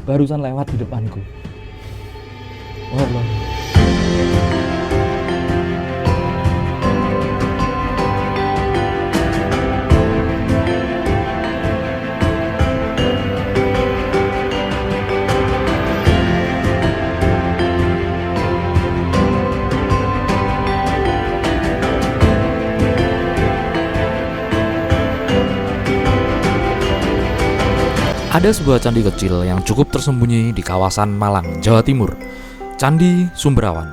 barusan lewat di depanku. Oh Allah. Ada sebuah candi kecil yang cukup tersembunyi di kawasan Malang, Jawa Timur. Candi Sumberawan.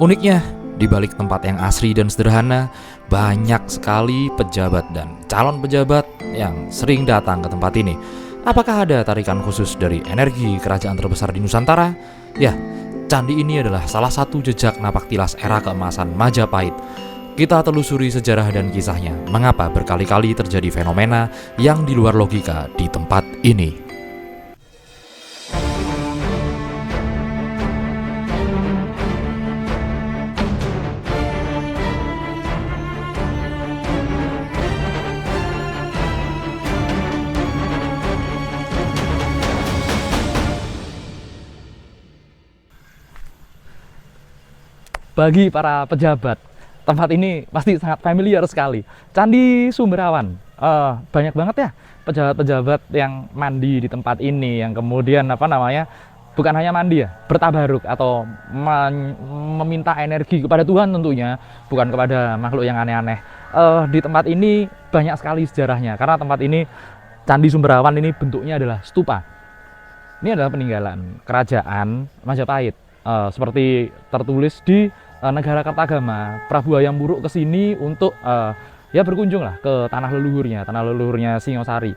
Uniknya, di balik tempat yang asri dan sederhana, banyak sekali pejabat dan calon pejabat yang sering datang ke tempat ini. Apakah ada tarikan khusus dari energi kerajaan terbesar di Nusantara? Ya, candi ini adalah salah satu jejak napak tilas era keemasan Majapahit. Kita telusuri sejarah dan kisahnya, mengapa berkali-kali terjadi fenomena yang di luar logika di tempat ini. Bagi para pejabat, tempat ini pasti sangat familiar sekali. Candi Sumberawan. Banyak banget ya pejabat-pejabat yang mandi di tempat ini, yang kemudian bukan hanya mandi ya, bertabaruk atau meminta energi kepada Tuhan tentunya, bukan kepada makhluk yang aneh-aneh. Di tempat ini banyak sekali sejarahnya, karena tempat ini, Candi Sumberawan ini bentuknya adalah stupa. Ini adalah peninggalan kerajaan Majapahit. Seperti tertulis di negara Kertagama, Prabu Hayam Wuruk kesini untuk berkunjung lah ke tanah leluhurnya Singosari.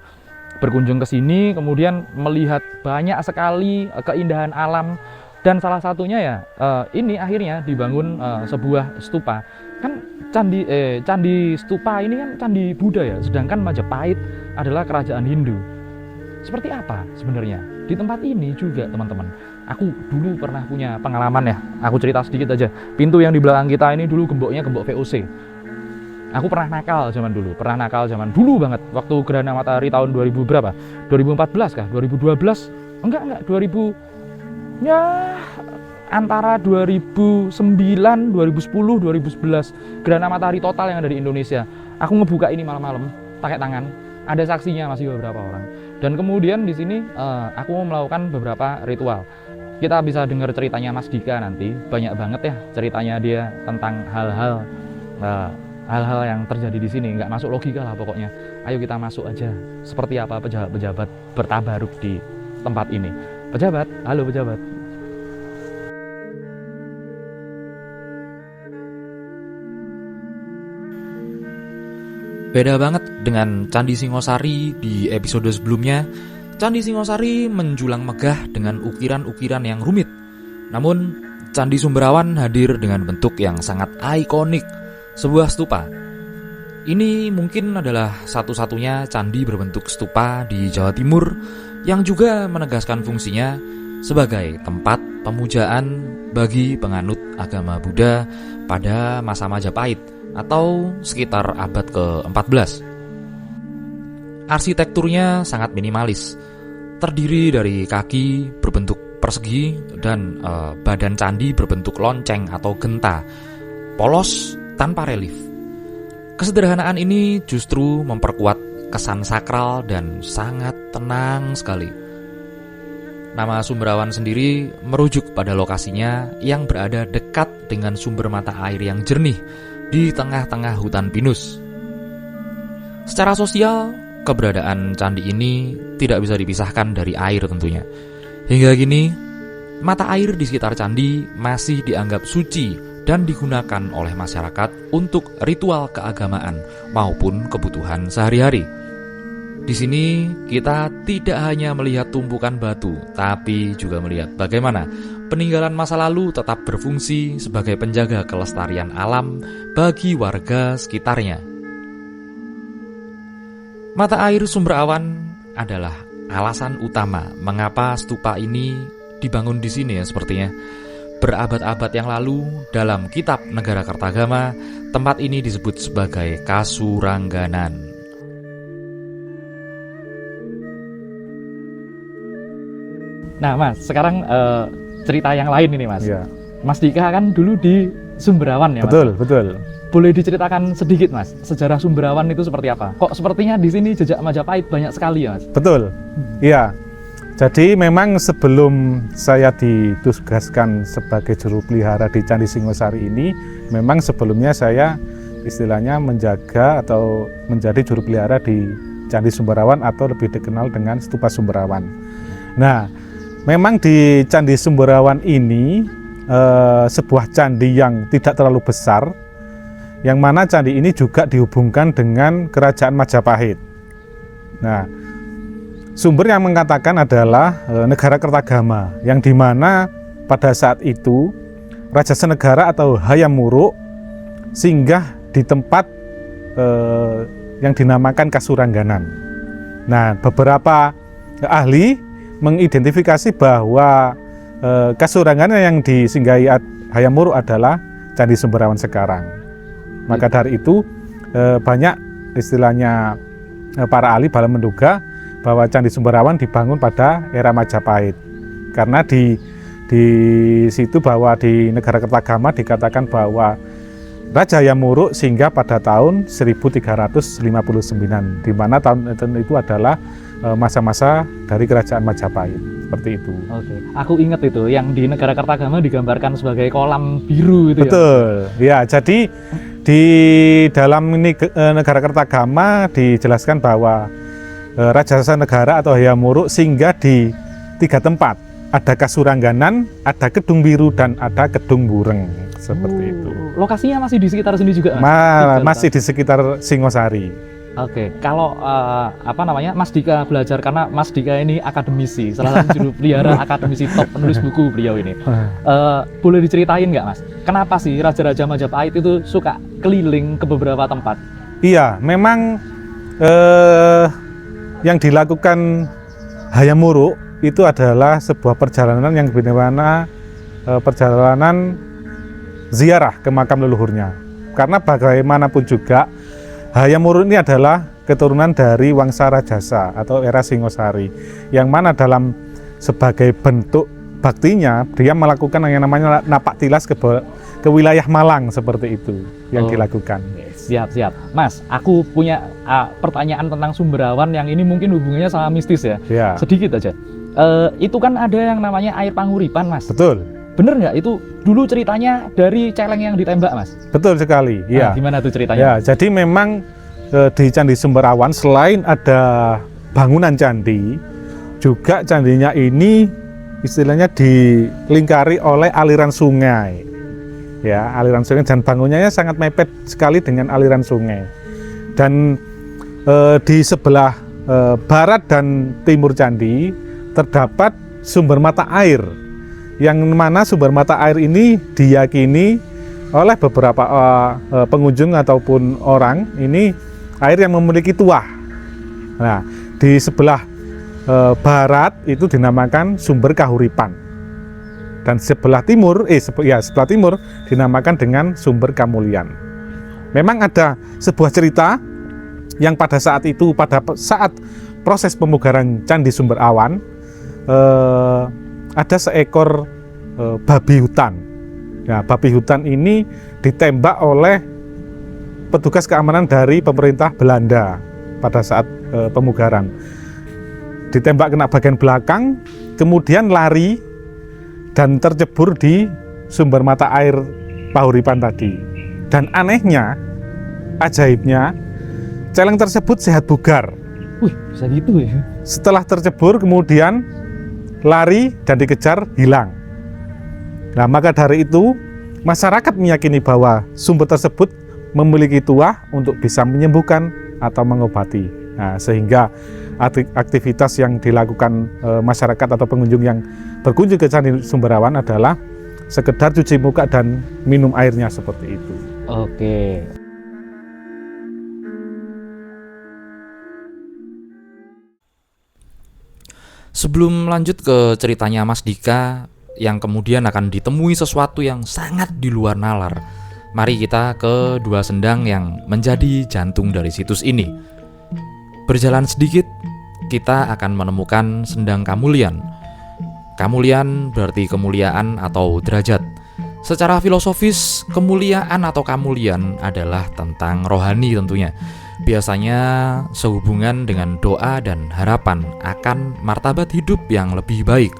Berkunjung ke sini, kemudian melihat banyak sekali keindahan alam, dan salah satunya ini akhirnya dibangun sebuah stupa. Kan candi stupa ini kan candi Buddha ya, sedangkan Majapahit adalah kerajaan Hindu. Seperti apa sebenarnya di tempat ini juga, teman-teman? Aku dulu pernah punya pengalaman ya. Aku cerita sedikit aja. Pintu yang di belakang kita ini dulu gemboknya gembok VOC. Aku pernah nakal zaman dulu banget. Waktu gerhana matahari tahun 2000 berapa? 2014 kah? 2012? Enggak, 2000 ya antara 2009, 2010, 2011. Gerhana matahari total yang ada di Indonesia. Aku ngebuka ini malam-malam pakai tangan. Ada saksinya masih beberapa orang. Dan kemudian di sini aku mau melakukan beberapa ritual. Kita bisa dengar ceritanya Mas Dika nanti, banyak banget ya ceritanya dia tentang hal-hal yang terjadi di sini, nggak masuk logika lah pokoknya. Ayo kita masuk aja. Seperti apa pejabat-pejabat bertabaruk di tempat ini. Pejabat, halo pejabat. Beda banget dengan Candi Singosari di episode sebelumnya. Candi Singosari menjulang megah dengan ukiran-ukiran yang rumit. Namun, Candi Sumberawan hadir dengan bentuk yang sangat ikonik, sebuah stupa. Ini mungkin adalah satu-satunya candi berbentuk stupa di Jawa Timur yang juga menegaskan fungsinya sebagai tempat pemujaan bagi penganut agama Buddha pada masa Majapahit atau sekitar abad ke-14. Arsitekturnya sangat minimalis, terdiri dari kaki berbentuk persegi dan badan candi berbentuk lonceng atau genta, polos tanpa relief. Kesederhanaan ini justru memperkuat kesan sakral dan sangat tenang sekali. Nama Sumberawan sendiri merujuk pada lokasinya yang berada dekat dengan sumber mata air yang jernih di tengah-tengah hutan pinus. Secara sosial, keberadaan candi ini tidak bisa dipisahkan dari air tentunya. Hingga kini, mata air di sekitar candi masih dianggap suci dan digunakan oleh masyarakat untuk ritual keagamaan maupun kebutuhan sehari-hari. Di sini kita tidak hanya melihat tumpukan batu, tapi juga melihat bagaimana peninggalan masa lalu tetap berfungsi sebagai penjaga kelestarian alam bagi warga sekitarnya. Mata air Sumberawan adalah alasan utama mengapa stupa ini dibangun di sini ya sepertinya. Berabad-abad yang lalu, dalam kitab Negara Kertagama, tempat ini disebut sebagai Kasurangganan. Nah Mas, sekarang cerita yang lain ini Mas. Ya. Mas Dika kan dulu di Sumberawan ya Mas? Betul. Boleh diceritakan sedikit Mas, sejarah Sumberawan itu seperti apa? Kok sepertinya di sini jejak Majapahit banyak sekali ya Mas? Betul, iya. Jadi memang sebelum saya ditugaskan sebagai juru pelihara di Candi Singosari ini, memang sebelumnya saya istilahnya menjaga atau menjadi juru pelihara di Candi Sumberawan atau lebih dikenal dengan Stupa Sumberawan. Nah, memang di Candi Sumberawan ini sebuah candi yang tidak terlalu besar, yang mana candi ini juga dihubungkan dengan Kerajaan Majapahit. Nah, sumber yang mengatakan adalah negara Kertagama, yang dimana pada saat itu Raja Senegara atau Hayam Wuruk singgah di tempat yang dinamakan Kasurangganan. Nah, beberapa ahli mengidentifikasi bahwa Kasurangganan yang disinggahi Hayam Wuruk adalah Candi Sumberawan sekarang. Maka dari itu banyak istilahnya para ahli bala menduga bahwa Candi Sumberawan dibangun pada era Majapahit. Karena di situ bahwa di negara Kertagama dikatakan bahwa Raja Hayam Wuruk singgah pada tahun 1359, di mana tahun itu adalah masa-masa dari Kerajaan Majapahit, seperti itu. Oke, aku ingat itu yang di negara Kertagama digambarkan sebagai kolam biru itu. Betul, ya. Jadi di dalam ini negara Kertagama dijelaskan bahwa Raja Senegara atau Hayam Wuruk singgah di 3 tempat. Ada Kasurangganan, ada Kedung Biru, dan ada Kedung Bureng, seperti itu. Lokasinya masih di sekitar sini juga, Mas? Masih di sekitar Singosari. Oke, kalau Mas Dika belajar, karena Mas Dika ini akademisi, salah satu juru pelihara akademisi top, penulis buku beliau ini. Boleh diceritain nggak Mas, kenapa sih Raja-Raja Majapahit itu suka keliling ke beberapa tempat? Iya, memang yang dilakukan Hayam Wuruk itu adalah sebuah perjalanan yang dimana perjalanan ziarah ke makam leluhurnya. Karena bagaimanapun juga Hayam Wuruk ini adalah keturunan dari Wangsa Rajasa atau era Singosari, yang mana dalam sebagai bentuk baktinya dia melakukan yang namanya napak tilas ke wilayah Malang, seperti itu yang dilakukan. Siap. Mas, aku punya pertanyaan tentang Sumberawan yang ini mungkin hubungannya sama mistis ya. Sedikit aja. Itu kan ada yang namanya air panguripan Mas. Betul. Bener nggak itu dulu ceritanya dari celeng yang ditembak Mas? Betul sekali. Iya. Gimana tuh ceritanya? Ya, jadi memang di Candi Sumberawan selain ada bangunan candi, juga candinya ini istilahnya dilingkari oleh aliran sungai. Ya, aliran sungai, dan bangunannya sangat mepet sekali dengan aliran sungai. Dan di sebelah barat dan timur candi terdapat sumber mata air, yang mana sumber mata air ini diyakini oleh beberapa pengunjung ataupun orang ini air yang memiliki tuah. Nah, di sebelah barat itu dinamakan sumber kahuripan, dan sebelah timur sebelah timur dinamakan dengan sumber kamulian. Memang ada sebuah cerita yang pada saat itu, pada saat proses pemugaran Candi Sumberawan, ada seekor babi hutan. Nah, babi hutan ini ditembak oleh petugas keamanan dari pemerintah Belanda pada saat pemugaran. Ditembak kena bagian belakang, kemudian lari dan tercebur di sumber mata air Pahuripan tadi. Dan anehnya, ajaibnya, celeng tersebut sehat bugar. Wih, bisa gitu ya? Setelah tercebur kemudian lari dan dikejar, hilang. Nah, maka dari itu masyarakat meyakini bahwa sumber tersebut memiliki tuah untuk bisa menyembuhkan atau mengobati. Nah, sehingga aktivitas yang dilakukan masyarakat atau pengunjung yang berkunjung ke Candi Sumberawan adalah sekedar cuci muka dan minum airnya, seperti itu. Oke. Sebelum lanjut ke ceritanya Mas Dika yang kemudian akan ditemui sesuatu yang sangat di luar nalar, mari kita ke Dua Sendang yang menjadi jantung dari situs ini. Berjalan sedikit, kita akan menemukan Sendang Kamulian. Kamulian berarti kemuliaan atau derajat. Secara filosofis, kemuliaan atau kamulian adalah tentang rohani tentunya. Biasanya sehubungan dengan doa dan harapan akan martabat hidup yang lebih baik.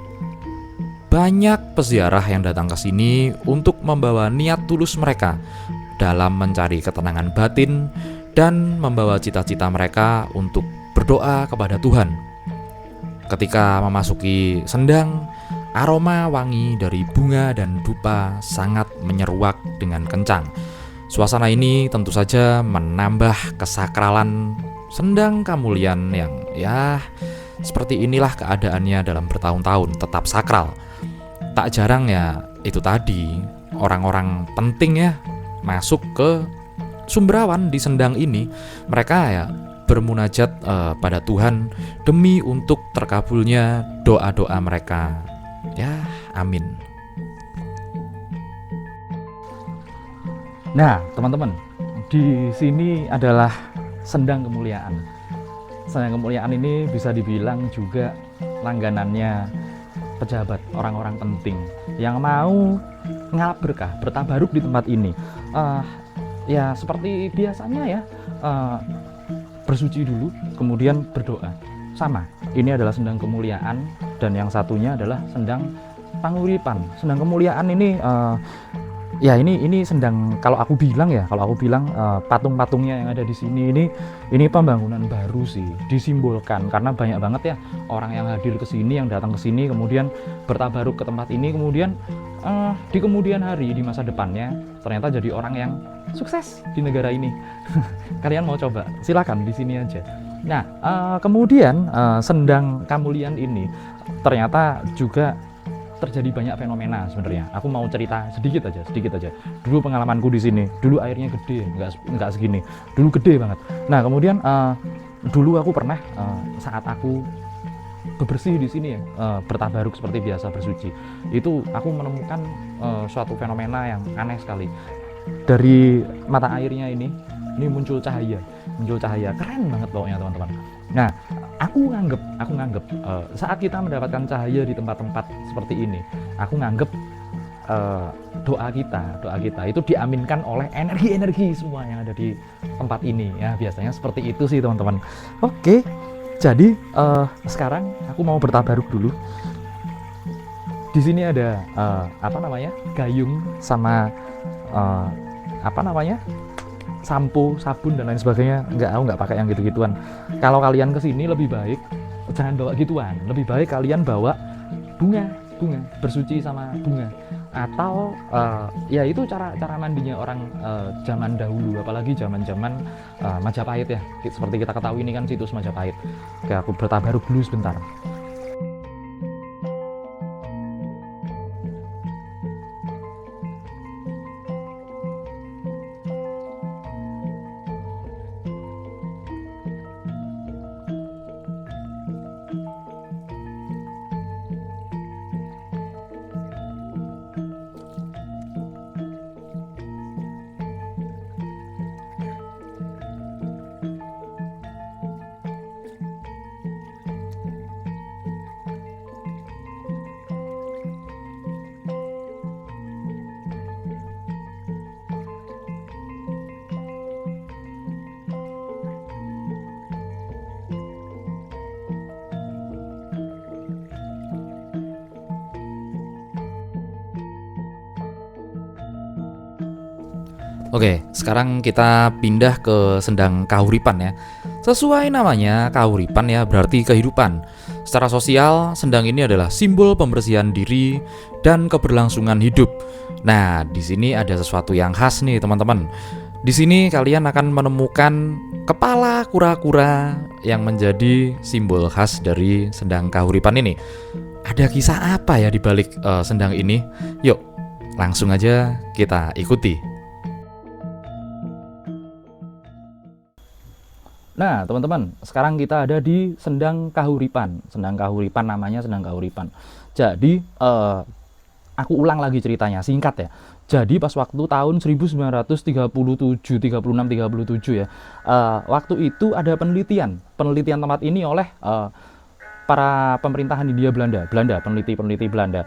Banyak peziarah yang datang ke sini untuk membawa niat tulus mereka dalam mencari ketenangan batin dan membawa cita-cita mereka untuk berdoa kepada Tuhan. Ketika memasuki Sendang, aroma wangi dari bunga dan dupa sangat menyeruak dengan kencang. Suasana ini tentu saja menambah kesakralan Sendang Kamulian yang seperti inilah keadaannya dalam bertahun-tahun, tetap sakral. Tak jarang ya itu tadi, orang-orang penting ya masuk ke Sumberawan di Sendang ini. Mereka ya bermunajat pada Tuhan demi untuk terkabulnya doa-doa mereka. Ya, amin. Nah, teman-teman, di sini adalah Sendang Kemuliaan. Sendang Kemuliaan ini bisa dibilang juga langganannya pejabat, orang-orang penting yang mau ngalap berkah, bertabaruk di tempat ini. Ya seperti biasanya ya, bersuci dulu, kemudian berdoa. Sama, ini adalah Sendang Kemuliaan dan yang satunya adalah Sendang Panguripan. Sendang Kemuliaan ini ya ini Sendang, kalau aku bilang patung-patungnya yang ada di sini ini pembangunan baru sih, disimbolkan karena banyak banget ya orang yang hadir ke sini, yang datang ke sini kemudian bertabaruk ke tempat ini, kemudian di kemudian hari, di masa depannya ternyata jadi orang yang sukses di negara ini. Kalian mau coba? Silakan di sini aja. Nah, kemudian Sendang Kamulian ini ternyata juga terjadi banyak fenomena sebenarnya. Aku mau cerita sedikit aja. Dulu pengalamanku di sini, dulu airnya gede, nggak segini. Dulu gede banget. Nah, kemudian dulu aku pernah saat aku bebersih di sini ya, bertabaruk seperti biasa bersuci. Itu aku menemukan suatu fenomena yang aneh sekali. Dari mata airnya ini muncul cahaya, keren banget pokoknya teman-teman. Nah, aku nganggep saat kita mendapatkan cahaya di tempat-tempat seperti ini, aku nganggep doa kita itu diaminkan oleh energi-energi semua yang ada di tempat ini ya, biasanya seperti itu sih teman-teman. Oke, jadi sekarang aku mau bertabaruk dulu. Di sini ada gayung sama sampo, sabun dan lain sebagainya. Aku nggak pakai yang gitu-gituan. Kalau kalian kesini lebih baik jangan bawa gituan, lebih baik kalian bawa bunga, bersuci sama bunga. Atau ya itu cara mandinya orang zaman dahulu, apalagi zaman Majapahit ya. Seperti kita ketahui ini kan situs Majapahit. Oke, aku bertabaruk dulu sebentar. Oke, sekarang kita pindah ke Sendang Kahuripan ya. Sesuai namanya, Kahuripan ya berarti kehidupan. Secara sosial, Sendang ini adalah simbol pembersihan diri dan keberlangsungan hidup. Nah, di sini ada sesuatu yang khas nih teman-teman. Di sini kalian akan menemukan kepala kura-kura yang menjadi simbol khas dari Sendang Kahuripan ini. Ada kisah apa ya di balik Sendang ini? Yuk, langsung aja kita ikuti. Nah, teman-teman, sekarang kita ada di Sendang Kahuripan. Sendang Kahuripan, namanya Sendang Kahuripan. Jadi, aku ulang lagi ceritanya, singkat ya. Jadi pas waktu tahun 1937, 36, 37 ya, waktu itu ada penelitian tempat ini oleh para pemerintahan Hindia Belanda, peneliti-peneliti Belanda.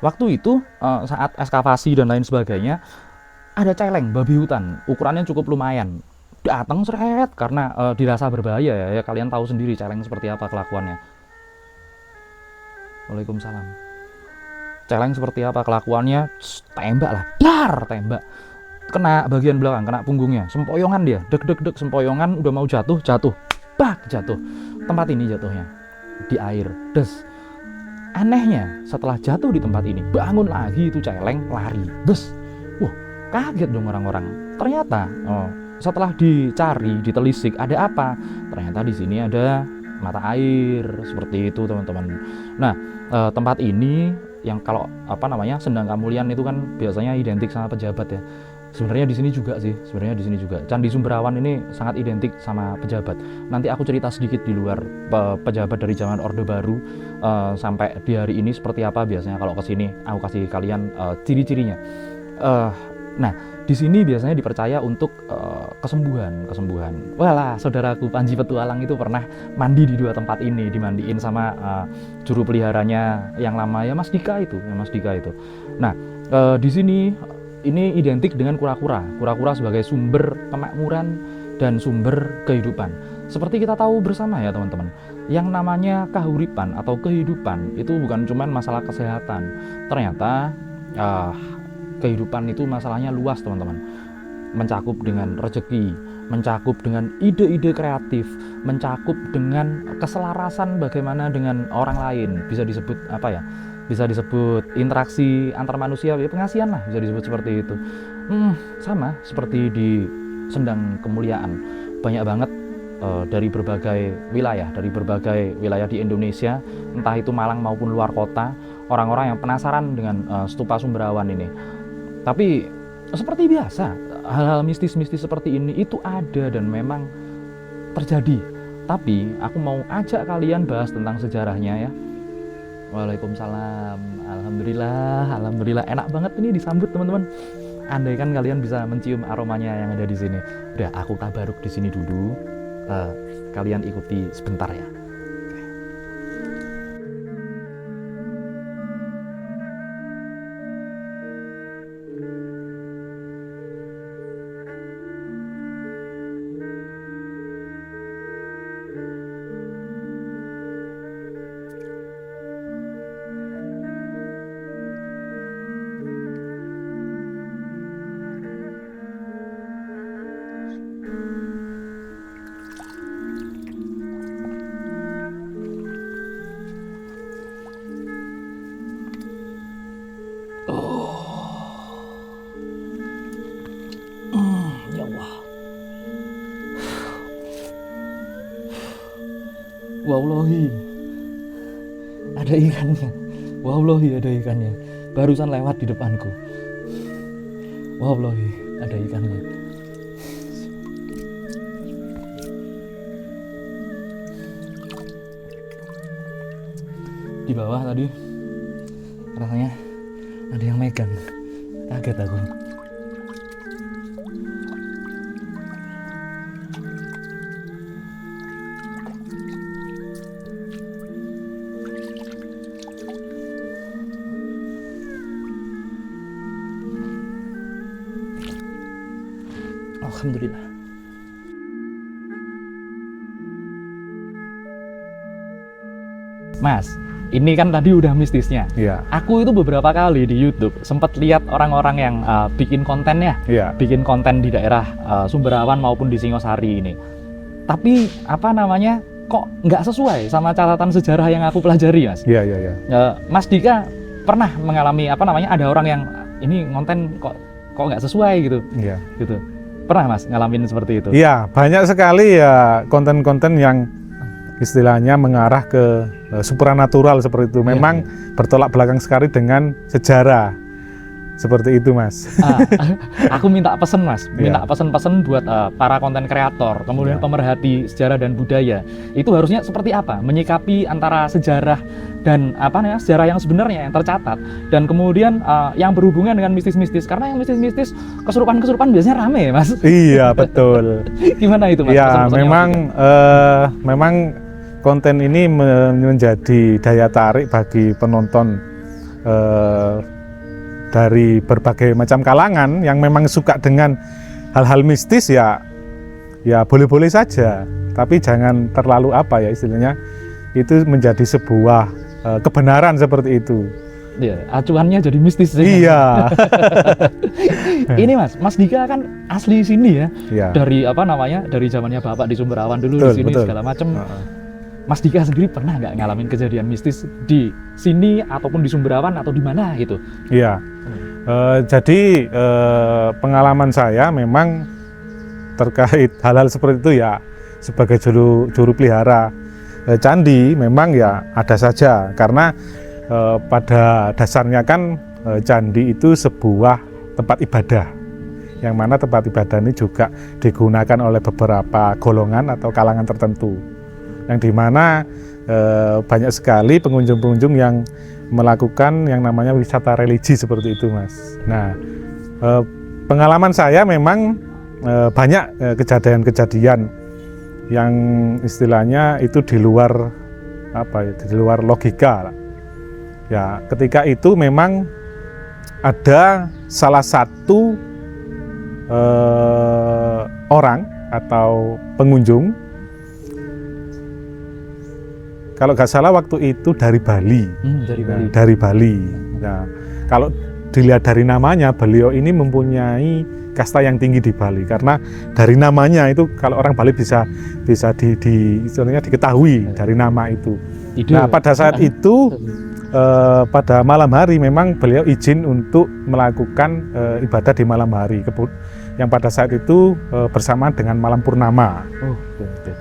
Waktu itu saat ekskavasi dan lain sebagainya, ada celeng babi hutan, ukurannya cukup lumayan. Datang seret karena dirasa berbahaya ya. Kalian tahu sendiri celeng seperti apa kelakuannya. Waalaikumsalam. Celeng seperti apa kelakuannya? Tembak lah, tembak. Kena bagian belakang, kena punggungnya, sempoyongan dia, deg sempoyongan, udah mau jatuh, jatuh. Tempat ini jatuhnya di air, des. Anehnya, setelah jatuh di tempat ini, bangun lagi itu celeng, lari, bes. Wah, kaget dong orang-orang. Ternyata, setelah dicari, ditelisik, ada apa? Ternyata di sini ada mata air, seperti itu teman-teman. Nah, tempat ini yang kalau Sendang Kamulian itu kan biasanya identik sama pejabat ya. Sebenarnya di sini juga sih, Candi Sumberawan ini sangat identik sama pejabat. Nanti aku cerita sedikit di luar pejabat dari zaman Orde Baru sampai di hari ini seperti apa biasanya kalau kesini. Aku kasih kalian ciri-cirinya. Nah, di sini biasanya dipercaya untuk kesembuhan. Walah, saudaraku Panji Petualang itu pernah mandi di dua tempat ini, dimandiin sama juru peliharanya yang lama ya Mas Dika itu. Nah, di sini ini identik dengan kura-kura sebagai sumber kemakmuran dan sumber kehidupan. Seperti kita tahu bersama ya teman-teman, yang namanya kahuripan atau kehidupan itu bukan cuma masalah kesehatan. Ternyata kehidupan itu masalahnya luas teman-teman. Mencakup dengan rezeki, mencakup dengan ide-ide kreatif, mencakup dengan keselarasan bagaimana dengan orang lain. Bisa disebut bisa disebut interaksi antar manusia, ya pengasihan lah, bisa disebut seperti itu. Sama seperti di Sendang Kemuliaan, banyak banget dari berbagai wilayah di Indonesia, entah itu Malang maupun luar kota, orang-orang yang penasaran dengan stupa Sumberawan ini. Tapi seperti biasa, hal-hal mistis-mistis seperti ini itu ada dan memang terjadi. Tapi aku mau ajak kalian bahas tentang sejarahnya ya. Waalaikumsalam. Alhamdulillah enak banget ini disambut teman-teman. Andai kan kalian bisa mencium aromanya yang ada di sini. Udah, aku tabaruk di sini dulu. Kalian ikuti sebentar ya. Wallahi ada ikannya. Wallahi ada ikannya. Barusan lewat di depanku. Wallahi ada ikannya. Di bawah tadi rasanya ada yang megang. Kaget aku. Alhamdulillah. Mas, ini kan tadi udah mistisnya. Iya. Aku itu beberapa kali di YouTube sempat lihat orang-orang yang bikin kontennya, bikin konten di daerah Sumberawan maupun di Singosari ini. Tapi kok nggak sesuai sama catatan sejarah yang aku pelajari, Mas. Iya. Mas Dika pernah mengalami ada orang yang ini konten kok nggak sesuai gitu. Iya. Gitu. Pernah Mas ngalamin seperti itu? Iya, banyak sekali ya konten-konten yang istilahnya mengarah ke supranatural seperti itu. Memang bertolak belakang sekali dengan sejarah. Seperti itu, Mas. Aku minta pesen, Mas. Minta pesen-pesen buat para konten kreator, kemudian pemerhati sejarah dan budaya. Itu harusnya seperti apa? Menyikapi antara sejarah dan sejarah yang sebenarnya yang tercatat, dan kemudian yang berhubungan dengan mistis-mistis. Karena yang mistis-mistis, kesurupan-kesurupan biasanya rame ya, Mas. Iya, betul. Gimana itu, Mas? Iya, memang konten ini menjadi daya tarik bagi penonton dari berbagai macam kalangan yang memang suka dengan hal-hal mistis, ya boleh-boleh saja, tapi jangan terlalu apa ya istilahnya, itu menjadi sebuah kebenaran seperti itu. Ya, acuannya jadi mistis sih. Iya. Ini Mas Dika kan asli sini ya. Iya. Dari dari zamannya Bapak di Sumberawan dulu, Betul, di sini betul. segala macam. Mas Dika sendiri pernah nggak ngalamin kejadian mistis di sini ataupun di Sumberawan atau di mana gitu? Iya. Jadi pengalaman saya memang terkait hal-hal seperti itu ya, sebagai juru pelihara candi memang ya ada saja, karena pada dasarnya kan candi itu sebuah tempat ibadah, yang mana tempat ibadah ini juga digunakan oleh beberapa golongan atau kalangan tertentu, yang dimana banyak sekali pengunjung-pengunjung yang melakukan yang namanya wisata religi seperti itu, Mas. Nah, pengalaman saya memang banyak kejadian-kejadian yang istilahnya itu di luar di luar logika. Ya, ketika itu memang ada salah satu orang atau pengunjung, kalau nggak salah waktu itu dari Bali. Dari Bali. Nah, dari Bali. Nah, kalau dilihat dari namanya, beliau ini mempunyai kasta yang tinggi di Bali, karena dari namanya itu kalau orang Bali bisa istilahnya diketahui dari nama itu. Nah, pada saat itu pada malam hari memang beliau izin untuk melakukan ibadah di malam hari, yang pada saat itu bersamaan dengan malam purnama.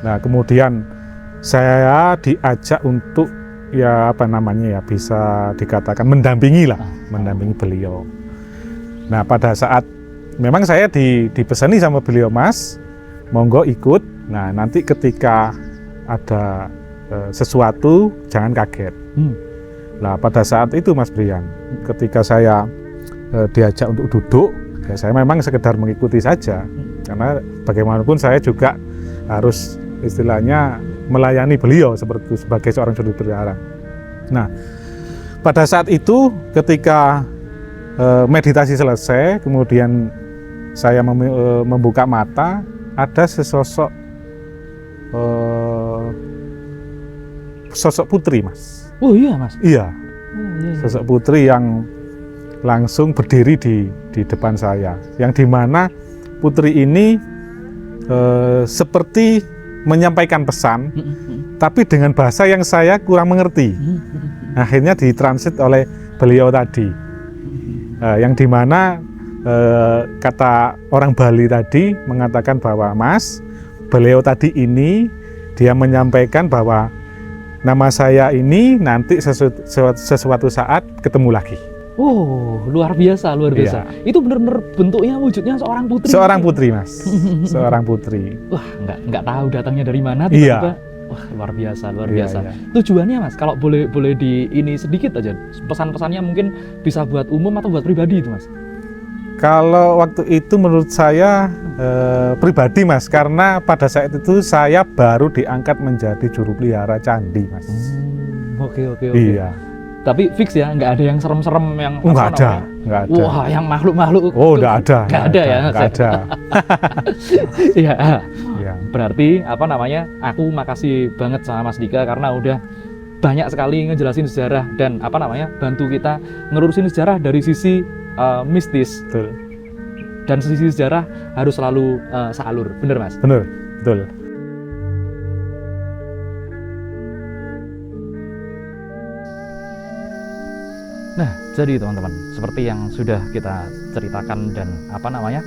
Nah, kemudian saya diajak untuk bisa dikatakan mendampingi beliau. Nah, pada saat memang saya dipesani sama beliau, Mas, monggo ikut. Nah, nanti ketika ada sesuatu jangan kaget. Nah, pada saat itu Mas Brian, ketika saya diajak untuk duduk, ya saya memang sekedar mengikuti saja, karena bagaimanapun saya juga harus istilahnya melayani beliau sebagai seorang juru pelihara. Nah, pada saat itu ketika meditasi selesai, kemudian saya membuka mata, ada sosok putri, Mas. Oh iya, Mas. Iya. Sosok putri yang langsung berdiri di depan saya, yang dimana putri ini seperti menyampaikan pesan, tapi dengan bahasa yang saya kurang mengerti. Akhirnya ditransit oleh beliau tadi, yang dimana kata orang Bali tadi mengatakan bahwa, Mas, beliau tadi ini dia menyampaikan bahwa nama saya ini nanti sesuatu saat ketemu lagi. Oh, luar biasa. Iya. Itu benar-benar bentuknya, wujudnya seorang putri. Seorang putri, Mas. Seorang putri. Wah, nggak tahu datangnya dari mana Iya. tiba-tiba. Wah, luar biasa. Iya. Tujuannya, Mas, kalau boleh di ini sedikit aja, pesan-pesannya mungkin bisa buat umum atau buat pribadi itu, Mas? Kalau waktu itu menurut saya pribadi, Mas, karena pada saat itu saya baru diangkat menjadi juru pelihara candi, Mas. Oke. Iya. Tapi fix ya, nggak ada yang serem-serem yang Nggak ada. Wah, yang makhluk-makhluk. Oh, nggak ada. Nggak ada ya. Nggak ada. Iya. Iya. Berarti aku makasih banget sama Mas Dika karena udah banyak sekali ngejelasin sejarah dan bantu kita ngelurusin sejarah dari sisi mistis. Betul. Dan sisi sejarah harus selalu sealur, bener, Mas? Bener, betul. Nah, jadi teman-teman, seperti yang sudah kita ceritakan dan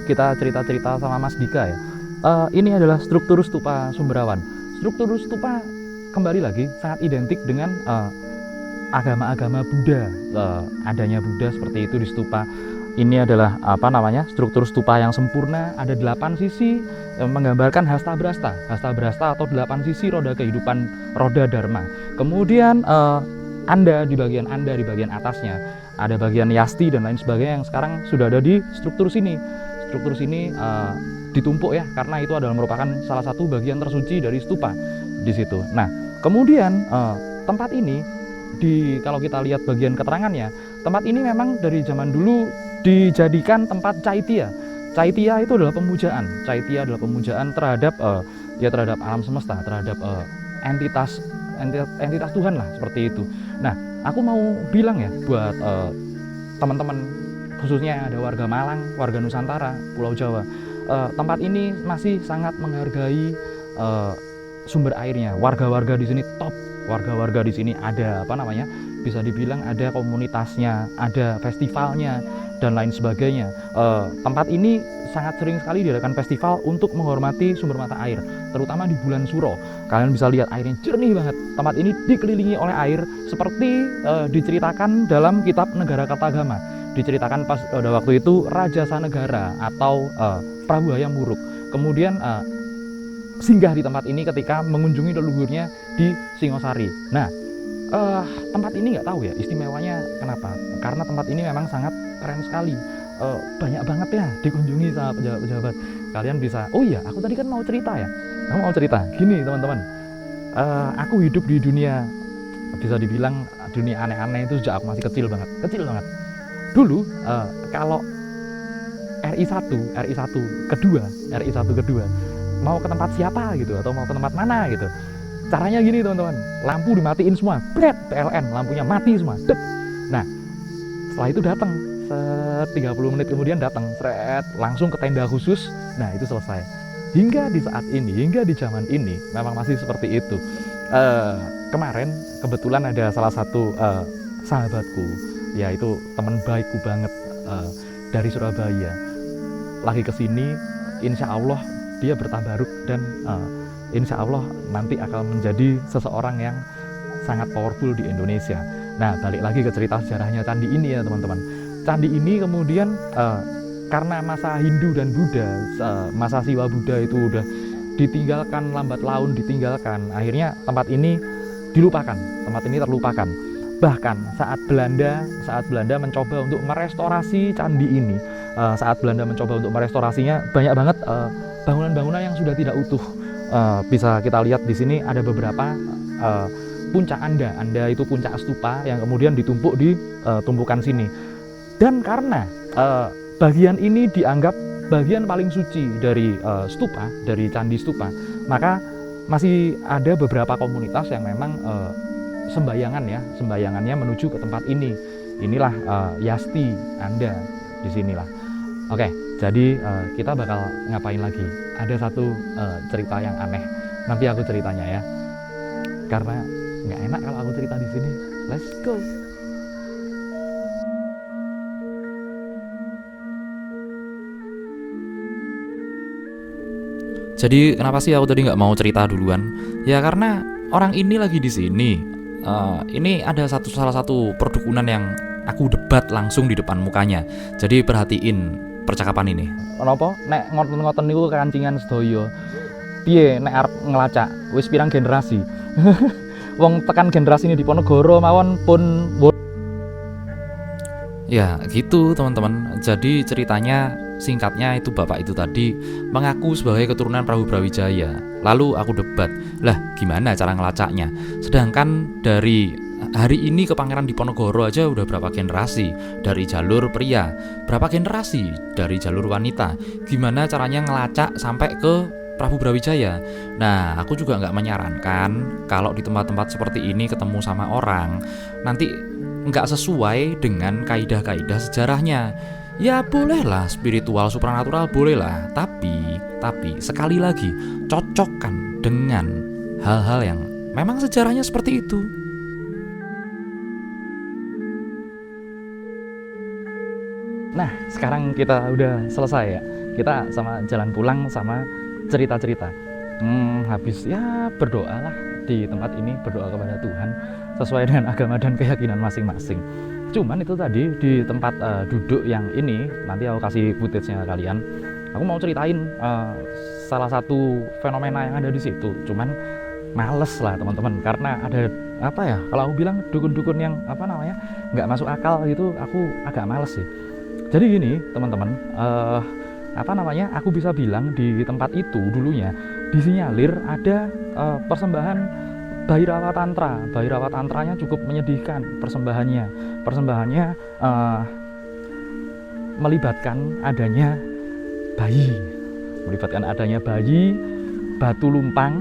kita cerita-cerita sama Mas Dika ya. Ini adalah struktur stupa Sumberawan. Struktur stupa kembali lagi sangat identik dengan agama-agama Buddha. Adanya Buddha seperti itu di stupa. Ini adalah struktur stupa yang sempurna, ada 8 sisi yang menggambarkan hasta brasta atau 8 sisi roda kehidupan, roda dharma. Kemudian di bagian atasnya ada bagian yasti dan lain sebagainya yang sekarang sudah ada di struktur sini. Struktur sini ditumpuk ya, karena itu adalah merupakan salah satu bagian tersuci dari stupa di situ. Nah, Kemudian tempat ini kalau kita lihat bagian keterangannya, tempat ini memang dari zaman dulu dijadikan tempat Caitya. Caitya itu adalah pemujaan. Caitya adalah pemujaan terhadap terhadap alam semesta, terhadap entitas Tuhan lah, seperti itu. Nah, aku mau bilang ya buat teman-teman, khususnya yang ada warga Malang, warga Nusantara, Pulau Jawa, tempat ini masih sangat menghargai sumber airnya. Warga-warga di sini top. Warga-warga di sini ada bisa dibilang ada komunitasnya, ada festivalnya dan lain sebagainya. Tempat ini sangat sering sekali diadakan festival untuk menghormati sumber mata air, terutama di bulan Suro. Kalian bisa lihat airnya jernih banget. Tempat ini dikelilingi oleh air seperti diceritakan dalam kitab Negara Kertagama. Diceritakan pada waktu itu Raja Sanegara atau Prabu Hayam Wuruk kemudian singgah di tempat ini ketika mengunjungi leluhurnya di Singosari. Nah, tempat ini nggak tahu ya istimewanya kenapa, karena tempat ini memang sangat keren sekali. Banyak banget ya dikunjungi sama pejabat-pejabat. Kalian bisa, oh iya aku tadi kan mau cerita ya, gini teman-teman, aku hidup di dunia, bisa dibilang dunia aneh-aneh itu sejak aku masih kecil banget. Dulu kalau RI1 kedua mau ke tempat siapa gitu atau mau ke tempat mana gitu, caranya gini teman-teman, lampu dimatiin semua, bret, PLN lampunya mati semua, dep. Nah setelah itu datang 30 menit kemudian datang, seret, langsung ke tenda khusus. Nah itu selesai. Hingga di saat ini, hingga di zaman ini memang masih seperti itu. Kemarin kebetulan ada salah satu sahabatku, yaitu teman baikku banget dari Surabaya, lagi kesini. Insya Allah dia bertabaruk dan insya Allah nanti akan menjadi seseorang yang sangat powerful di Indonesia. Nah, balik lagi ke cerita sejarahnya candi ini ya teman-teman. Candi ini kemudian karena masa Hindu dan Buddha, masa Siwa Buddha itu udah ditinggalkan, lambat laun ditinggalkan, akhirnya tempat ini dilupakan, tempat ini terlupakan. Bahkan saat Belanda mencoba untuk merestorasi candi ini, banyak banget bangunan-bangunan yang sudah tidak utuh. Bisa kita lihat di sini ada beberapa puncak Anda itu puncak stupa yang kemudian ditumpuk di tumpukan sini. Dan karena bagian ini dianggap bagian paling suci dari stupa, dari candi stupa, maka masih ada beberapa komunitas yang memang sembayangannya menuju ke tempat ini. Inilah Yasti Anda di sinilah. Oke, jadi kita bakal ngapain lagi? Ada satu cerita yang aneh. Nanti aku ceritanya ya. Karena nggak enak kalau aku cerita di sini. Let's go. Jadi kenapa sih aku tadi nggak mau cerita duluan? Ya karena orang ini lagi di sini. Ini ada salah satu perdukunan yang aku debat langsung di depan mukanya. Jadi perhatiin percakapan ini. Kenapa? Nek ngoten-ngoten niku kancingan sedaya. Piye nek arep ngelacak? Wis pirang generasi? Wong tekan generasi ini di Ponorogo mawon pun. Ya gitu teman-teman. Jadi ceritanya singkatnya itu bapak itu tadi mengaku sebagai keturunan Prabu Brawijaya. Lalu aku debat, lah gimana cara ngelacaknya? Sedangkan dari hari ini ke Pangeran Diponegoro aja udah berapa generasi dari jalur pria, berapa generasi dari jalur wanita. Gimana caranya ngelacak sampai ke Prabu Brawijaya? Nah, aku juga nggak menyarankan kalau di tempat-tempat seperti ini ketemu sama orang nanti nggak sesuai dengan kaidah-kaidah sejarahnya. Ya bolehlah spiritual supranatural bolehlah, tapi sekali lagi cocokkan dengan hal-hal yang memang sejarahnya seperti itu. Nah, sekarang kita udah selesai ya. Kita sama jalan pulang sama cerita-cerita. Habis ya berdoalah di tempat ini, berdoa kepada Tuhan sesuai dengan agama dan keyakinan masing-masing. Cuman itu tadi di tempat duduk yang ini, nanti aku kasih footage-nya kalian. Aku mau ceritain salah satu fenomena yang ada di situ. Cuman males lah teman-teman, karena ada apa ya? Kalau aku bilang dukun-dukun yang nggak masuk akal gitu, aku agak males sih. Jadi gini teman-teman, aku bisa bilang di tempat itu dulunya disinyalir ada persembahan Bhairawa Tantra. Bhairawa Tantranya cukup menyedihkan persembahannya melibatkan adanya bayi, batu lumpang,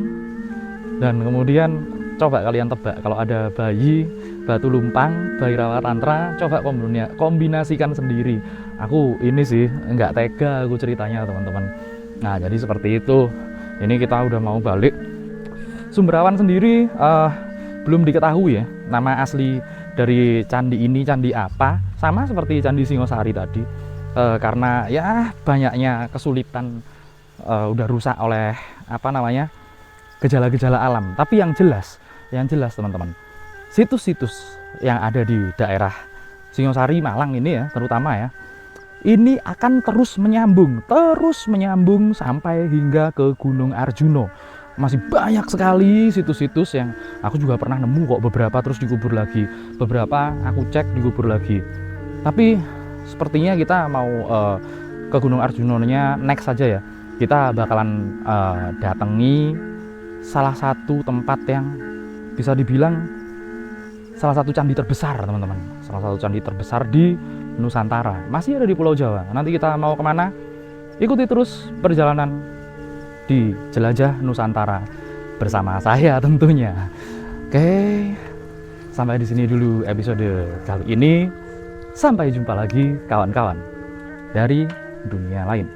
dan kemudian coba kalian tebak kalau ada bayi, batu lumpang, Bhairawa Tantra, coba kombinasikan sendiri. Aku ini sih nggak tega aku ceritanya teman-teman. Nah jadi seperti itu. Ini kita udah mau balik. Sumberawan sendiri belum diketahui ya nama asli dari candi ini, candi apa. Sama seperti Candi Singosari tadi, karena ya banyaknya kesulitan, udah rusak oleh gejala-gejala alam. Tapi yang jelas teman-teman, situs-situs yang ada di daerah Singosari Malang ini ya terutama ya, ini akan terus menyambung sampai hingga ke Gunung Arjuna. Masih banyak sekali situs-situs yang aku juga pernah nemu kok, beberapa terus dikubur lagi, beberapa aku cek dikubur lagi. Tapi sepertinya kita mau ke Gunung Arjuna-nya next saja ya. Kita bakalan datangi salah satu tempat yang bisa dibilang salah satu candi terbesar teman-teman, salah satu candi terbesar di Nusantara, masih ada di Pulau Jawa. Nanti kita mau kemana? Ikuti terus perjalanan di Jelajah Nusantara bersama saya tentunya. Oke, sampai di sini dulu episode kali ini. Sampai jumpa lagi kawan-kawan dari dunia lain.